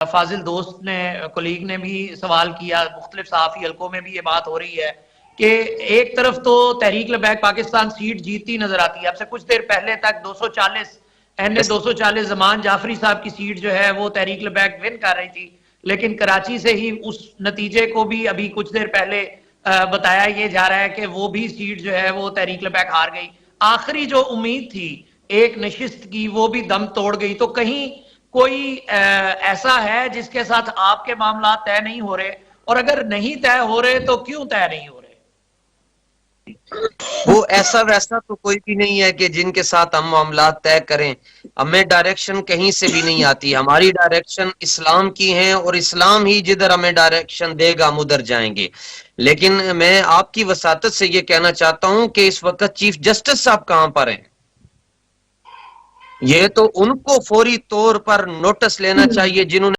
فاضل دوست نے کولیگ نے بھی سوال کیا، مختلف صحافی حلقوں میں بھی یہ بات ہو رہی ہے کہ ایک طرف تو تحریک لبیک پاکستان سیٹ جیتتی نظر آتی ہے. اب سے کچھ دیر پہلے تک 240 240 زمان جعفری صاحب کی سیٹ جو ہے وہ تحریک لبیک ون کر رہی تھی، لیکن کراچی سے ہی اس نتیجے کو بھی ابھی کچھ دیر پہلے بتایا یہ جا رہا ہے کہ وہ بھی سیٹ جو ہے وہ تحریک لبیک ہار گئی. آخری جو امید تھی ایک نشست کی وہ بھی دم توڑ گئی. تو کہیں کوئی ایسا ہے جس کے ساتھ آپ کے معاملات طے نہیں ہو رہے، اور اگر نہیں طے ہو رہے تو کیوں طے نہیں ہو رہے؟ وہ ایسا ویسا تو کوئی بھی نہیں ہے کہ جن کے ساتھ ہم معاملات طے کریں. ہمیں ڈائریکشن کہیں سے بھی نہیں آتی، ہماری ڈائریکشن اسلام کی ہیں اور اسلام ہی جدھر ہمیں ڈائریکشن دے گا ہم ادھر جائیں گے. لیکن میں آپ کی وساطت سے یہ کہنا چاہتا ہوں کہ اس وقت چیف جسٹس صاحب کہاں پر ہیں؟ یہ تو ان کو فوری طور پر نوٹس لینا چاہیے جنہوں نے